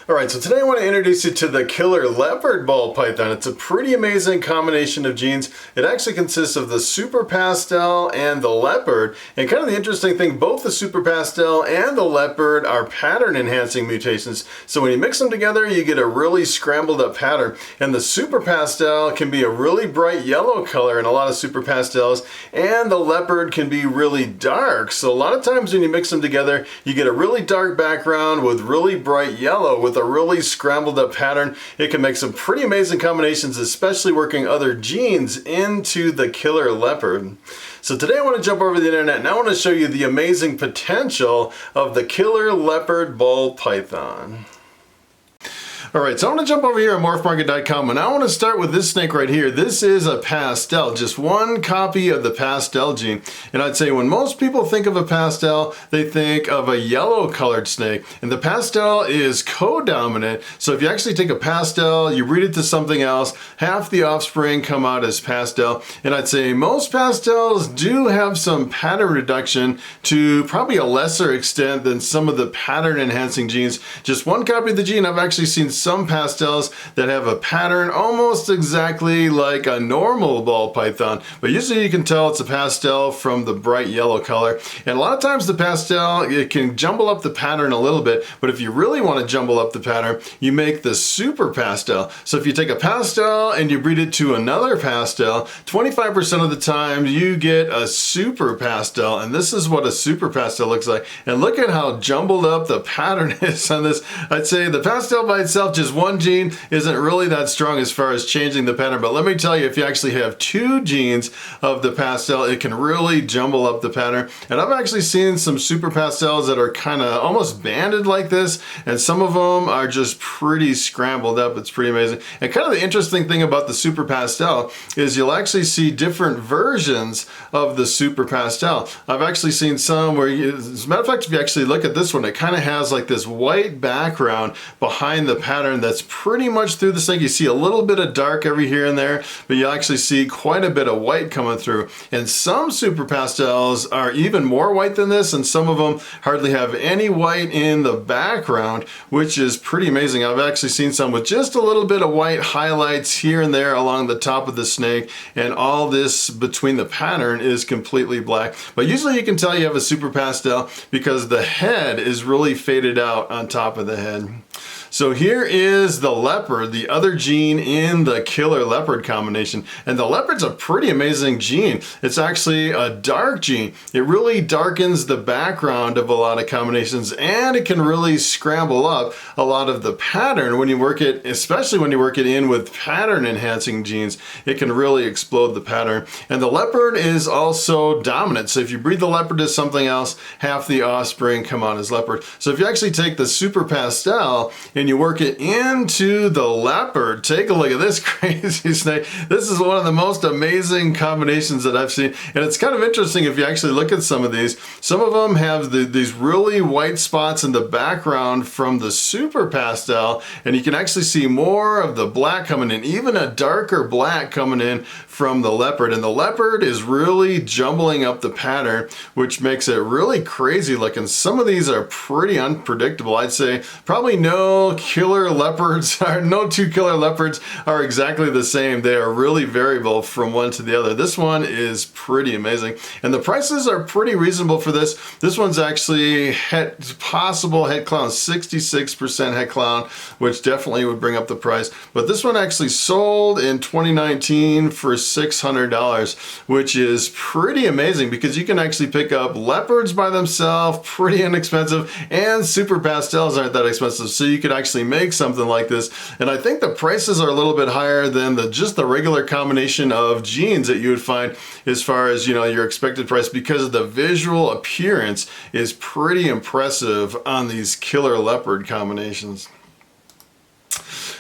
Alright, so today I want to introduce you to the Killer Leopard ball python. It's a pretty amazing combination of genes. It actually consists of the super pastel and the leopard. And kind of the interesting thing, both the super pastel and the leopard are pattern enhancing mutations. So when you mix them together, you get a really scrambled up pattern. And the super pastel can be a really bright yellow color in a lot of super pastels, and the leopard can be really dark. So a lot of times when you mix them together, you get a really dark background with really bright yellow with a really scrambled up pattern. It can make some pretty amazing combinations, especially working other genes into the Killer Leopard. So today I want to jump over the internet and I want to show you the amazing potential of the Killer Leopard ball python. Alright, so I want to jump over here at morphmarket.com and I want to start with this snake right here. This is a pastel, just one copy of the pastel gene. And I'd say when most people think of a pastel, they think of a yellow colored snake. And the pastel is co-dominant. So if you actually take a pastel, you breed it to something else, half the offspring come out as pastel. And I'd say most pastels do have some pattern reduction to probably a lesser extent than some of the pattern enhancing genes. Just one copy of the gene. I've actually seen some pastels that have a pattern almost exactly like a normal ball python, but usually you can tell it's a pastel from the bright yellow color. And a lot of times the pastel, it can jumble up the pattern a little bit, but if you really want to jumble up the pattern, you make the super pastel. So if you take a pastel and you breed it to another pastel, 25% of the time you get a super pastel, and this is what a super pastel looks like. And look at how jumbled up the pattern is on this. I'd say the pastel by itself, just one gene, isn't really that strong as far as changing the pattern, but let me tell you, if you actually have two genes of the pastel, it can really jumble up the pattern. And I've actually seen some super pastels that are kind of almost banded like this, and some of them are just pretty scrambled up. It's pretty amazing. And kind of the interesting thing about the super pastel is you'll actually see different versions of the super pastel. I've actually seen some where, as a matter of fact, if you actually look at this one, it kind of has like this white background behind the pattern that's pretty much through the snake. You see a little bit of dark every here and there, but you actually see quite a bit of white coming through. And some super pastels are even more white than this, and some of them hardly have any white in the background, which is pretty amazing. I've actually seen some with just a little bit of white highlights here and there along the top of the snake, and all this between the pattern is completely black. But usually you can tell you have a super pastel because the head is really faded out on top of the head. So here is the leopard, the other gene in the Killer Leopard combination. And the leopard's a pretty amazing gene. It's actually a dark gene. It really darkens the background of a lot of combinations, and it can really scramble up a lot of the pattern when you work it, especially when you work it in with pattern enhancing genes. It can really explode the pattern. And the leopard is also dominant. So if you breed the leopard to something else, half the offspring come out as leopard. So if you actually take the super pastel and you work it into the leopard, take a look at this crazy snake. This is one of the most amazing combinations that I've seen. And it's kind of interesting if you actually look at some of these. Some of them have these really white spots in the background from the super pastel, and you can actually see more of the black coming in, even a darker black coming in from the leopard. And the leopard is really jumbling up the pattern, which makes it really crazy looking. Some of these are pretty unpredictable. I'd say probably no killer leopards, no two killer leopards are exactly the same. They are really variable from one to the other. This one is pretty amazing. And the prices are pretty reasonable for this. This one's actually possible head clown, 66% head clown, which definitely would bring up the price. But this one actually sold in 2019 for $600, which is pretty amazing because you can actually pick up leopards by themselves, pretty inexpensive, and super pastels aren't that expensive. So you could actually make something like this. And I think the prices are a little bit higher than just the regular combination of genes that you would find as far as, you know, your expected price, because the visual appearance is pretty impressive on these Killer Leopard combinations.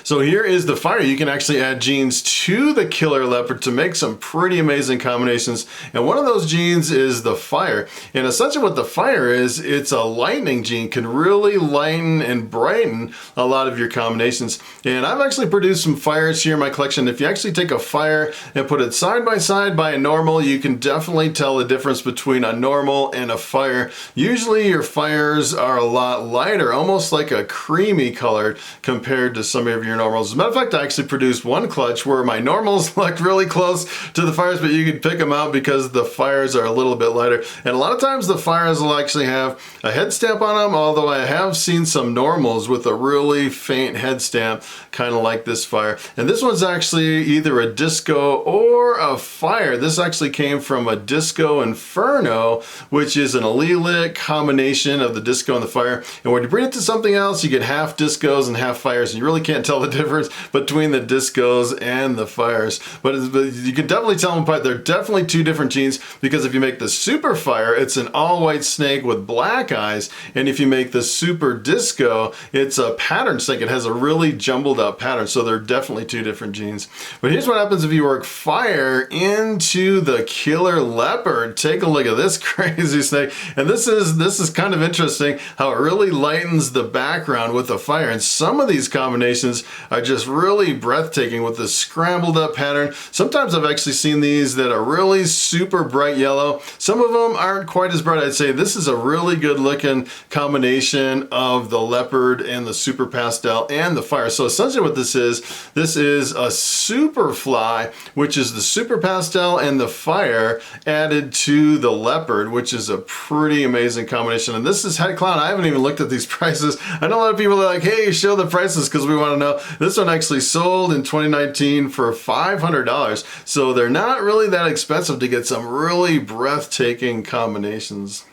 So here is the fire. You can actually add genes to the Killer Leopard to make some pretty amazing combinations. And one of those genes is the fire. And essentially what the fire is, it's a lightening gene, can really lighten and brighten a lot of your combinations. And I've actually produced some fires here in my collection. If you actually take a fire and put it side by side by a normal, you can definitely tell the difference between a normal and a fire. Usually your fires are a lot lighter, almost like a creamy colored compared to some of your normals. As a matter of fact, I actually produced one clutch where my normals looked really close to the fires, but you can pick them out because the fires are a little bit lighter. And a lot of times the fires will actually have a head stamp on them, although I have seen some normals with a really faint head stamp, kind of like this fire. And this one's actually either a disco or a fire. This actually came from a Disco Inferno, which is an allelic combination of the disco and the fire. And when you bring it to something else, you get half discos and half fires, and you really can't tell the difference between the discos and the fires. But you can definitely tell them apart. They're definitely two different genes, because if you make the super fire, it's an all white snake with black eyes. And if you make the super disco, it's a pattern snake. It has a really jumbled up pattern. So they're definitely two different genes. But here's what happens if you work fire into the Killer Leopard. Take a look at this crazy snake. And this is kind of interesting how it really lightens the background with the fire. And some of these combinations are just really breathtaking with the scrambled up pattern. Sometimes I've actually seen these that are really super bright yellow. Some of them aren't quite as bright. I'd say this is a really good looking combination of the leopard and the super pastel and the fire. So essentially what this is a super fly, which is the super pastel and the fire added to the leopard, which is a pretty amazing combination. And this is Head Clown. I haven't even looked at these prices. I know a lot of people are like, hey, show the prices because we want to know. This one actually sold in 2019 for $500. So they're not really that expensive to get some really breathtaking combinations.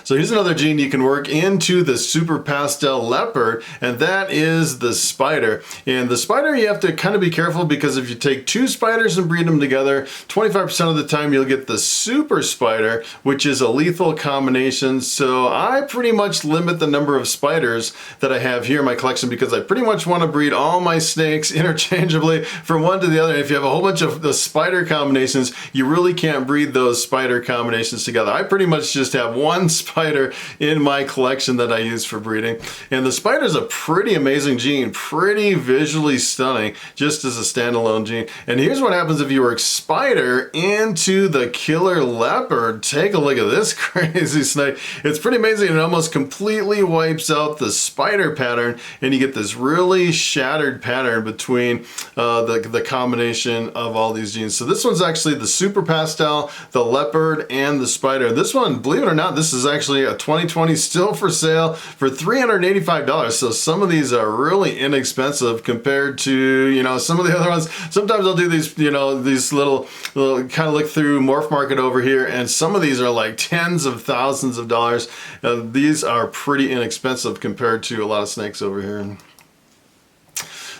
So here's another gene you can work into the super pastel leopard, and that is the spider. And the spider, you have to kind of be careful, because if you take two spiders and breed them together, 25% of the time you'll get the super spider, which is a lethal combination. So I pretty much limit the number of spiders that I have here in my collection, because I pretty much want to breed all my snakes interchangeably from one to the other. If you have a whole bunch of the spider combinations, you really can't breed those spider combinations together. I pretty much just have one spider in my collection that I use for breeding. And the spider is a pretty amazing gene, pretty visually stunning, just as a standalone gene. And here's what happens if you work spider into the Killer Leopard. Take a look at this crazy snake. It's pretty amazing. It almost completely wipes out the spider pattern, and you get this really shattered pattern between the combination of all these genes. So this one's actually the super pastel, the leopard, and the spider. This one, believe it or not, this is actually a 2020, still for sale for $385. So some of these are really inexpensive compared to, you know, some of the other ones. Sometimes I'll do these, you know, these little kind of look through Morph Market over here, and some of these are like tens of thousands of dollars. These are pretty inexpensive compared to a lot of snakes over here.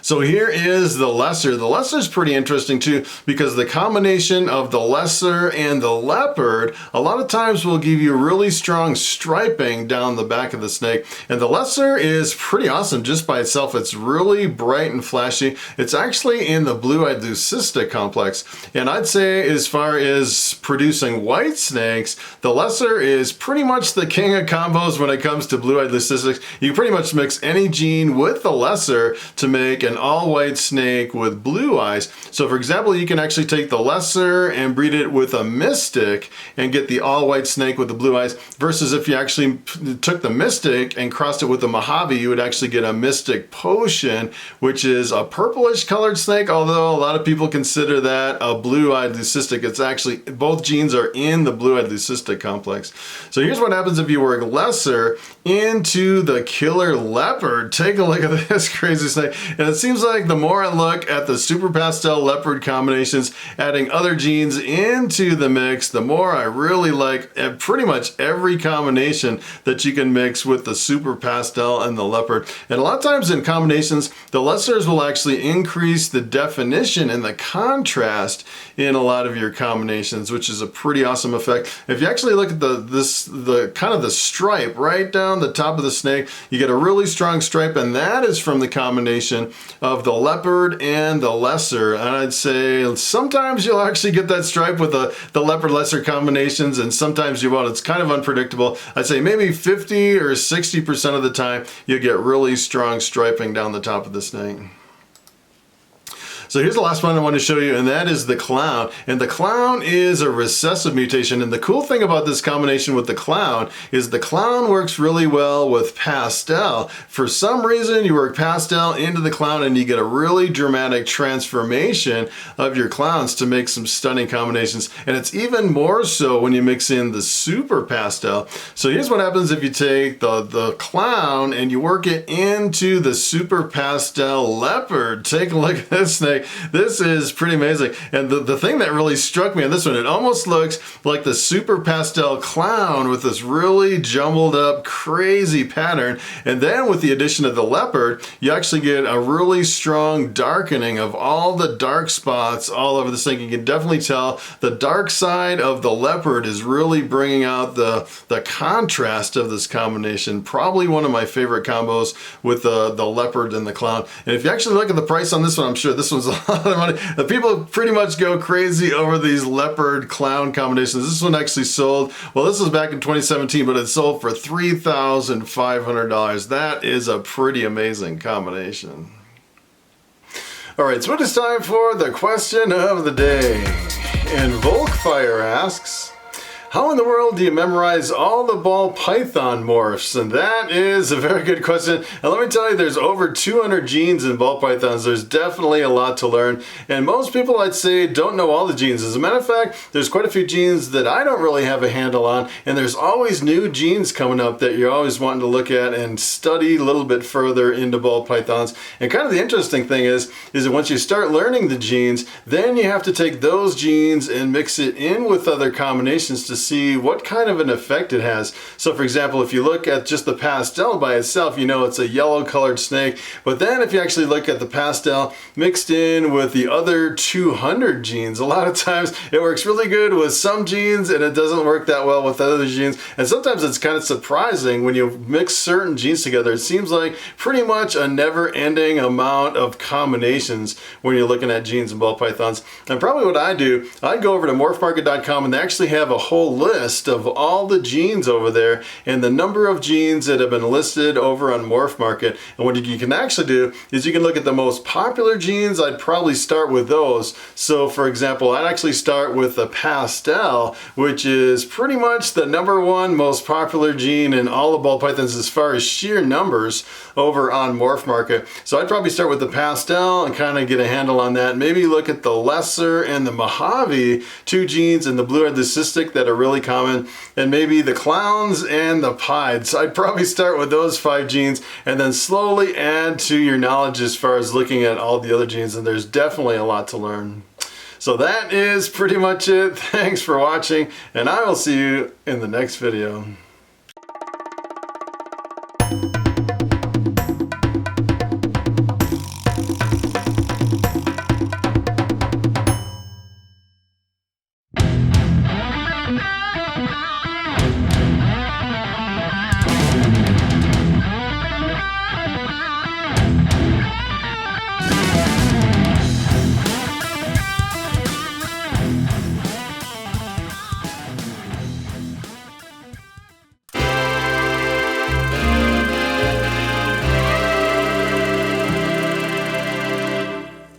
So here is the lesser. The lesser is pretty interesting too, because the combination of the lesser and the leopard a lot of times will give you really strong striping down the back of the snake. And the lesser is pretty awesome just by itself. It's really bright and flashy. It's actually in the blue-eyed leucistic complex. And I'd say as far as producing white snakes, the lesser is pretty much the king of combos when it comes to blue-eyed leucistics. You can pretty much mix any gene with the lesser to make an all-white snake with blue eyes. So for example, you can actually take the lesser and breed it with a mystic and get the all-white snake with the blue eyes, versus if you actually took the mystic and crossed it with the Mojave, you would actually get a mystic potion, which is a purplish colored snake, although a lot of people consider that a blue-eyed leucistic. It's actually, both genes are in the blue-eyed leucistic complex. So here's what happens if you work lesser into the Killer Leopard. Take a look at this crazy snake. And it seems like the more I look at the super pastel leopard combinations, adding other genes into the mix, the more I really like pretty much every combination that you can mix with the super pastel and the leopard. And a lot of times in combinations, the lessers will actually increase the definition and the contrast in a lot of your combinations, which is a pretty awesome effect. If you actually look at the kind of the stripe right down the top of the snake, you get a really strong stripe, and that is from the combination of the leopard and the lesser. And I'd say sometimes you'll actually get that stripe with the leopard lesser combinations, and sometimes you won't. It's kind of unpredictable. I'd say maybe 50 or 60% of the time you get really strong striping down the top of the snake. So here's the last one I want to show you, and that is the clown. And the clown is a recessive mutation. And the cool thing about this combination with the clown is the clown works really well with pastel. For some reason, you work pastel into the clown and you get a really dramatic transformation of your clowns to make some stunning combinations. And it's even more so when you mix in the super pastel. So here's what happens if you take the clown and you work it into the super pastel leopard. Take a look at this snake. This is pretty amazing. And the thing that really struck me on this one, it almost looks like the super pastel clown with this really jumbled up crazy pattern. And then with the addition of the leopard, you actually get a really strong darkening of all the dark spots all over this thing. You can definitely tell the dark side of the leopard is really bringing out the contrast of this combination. Probably one of my favorite combos with the leopard and the clown. And if you actually look at the price on this one, I'm sure this one's a lot of money. The people pretty much go crazy over these leopard clown combinations. This one actually sold, well, this was back in 2017, but it sold for $3,500. That is a pretty amazing combination. All right, so it is time for the question of the day. And Volkfire asks, how in the world do you memorize all the Ball Python morphs? And that is a very good question. And let me tell you, there's over 200 genes in Ball Pythons. There's definitely a lot to learn. And most people, I'd say, don't know all the genes. As a matter of fact, there's quite a few genes that I don't really have a handle on. And there's always new genes coming up that you're always wanting to look at and study a little bit further into Ball Pythons. And kind of the interesting thing is that once you start learning the genes, then you have to take those genes and mix it in with other combinations to see what kind of an effect it has. So for example, if you look at just the pastel by itself, you know it's a yellow colored snake. But then if you actually look at the pastel mixed in with the other 200 genes, a lot of times it works really good with some genes and it doesn't work that well with other genes. And sometimes it's kind of surprising when you mix certain genes together. It seems like pretty much a never-ending amount of combinations when you're looking at genes in ball pythons. And probably what I do, I'd go over to morphmarket.com and they actually have a whole list of all the genes over there and the number of genes that have been listed over on Morph Market. And what you can actually do is you can look at the most popular genes. I'd probably start with those. So for example, I'd actually start with the pastel, which is pretty much the #1 most popular gene in all of ball pythons as far as sheer numbers over on Morph Market. So I'd probably start with the pastel and kind of get a handle on that. Maybe look at the lesser and the Mojave, 2 genes in the blue-eyed leucistic that are really common, and maybe the clowns and the pied. So I'd probably start with those 5 genes and then slowly add to your knowledge as far as looking at all the other genes, and there's definitely a lot to learn. So that is pretty much it. Thanks for watching, and I will see you in the next video. Mm-hmm.